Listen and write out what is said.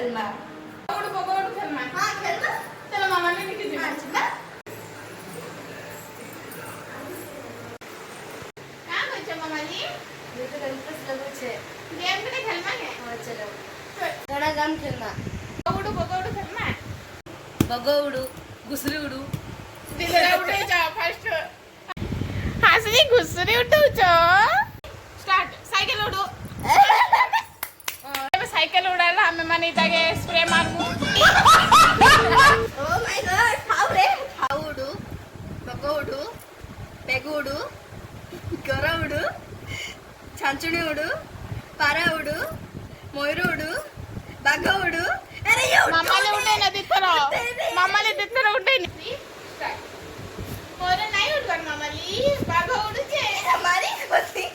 खेलना बगौड़ बगौड़ खेलना हाँ खेलना चलो मामा ने लिखी दी अच्छा क्या करछे मामा जी ये तो इंटरेस्ट लगो छे गेम भी खेलना है हाँ चलो घना गाम खेलना बगौड़ बगौड़ खेलना बगौड़ू घुसरी उड़ू दिलरा उठे जाओ फर्स्ट हासनी घुसरी उठो छो स्टार्ट साइकिल उडू साइकिल उडायला आम्ही माने इथं स्प्रे मारू ओ माय गॉड खाऊ रे खाऊडू बगौडू बेगूडू गरौडू छांचुणी उडू पारा उडू मयूर उडू बाघ उडू अरे ये मामाले उठे ना दिसरो मामाले दिसरो उठे नी स्टार्ट मोर नाही उडवर मामाली बाघ उडूचे हमारी खुशी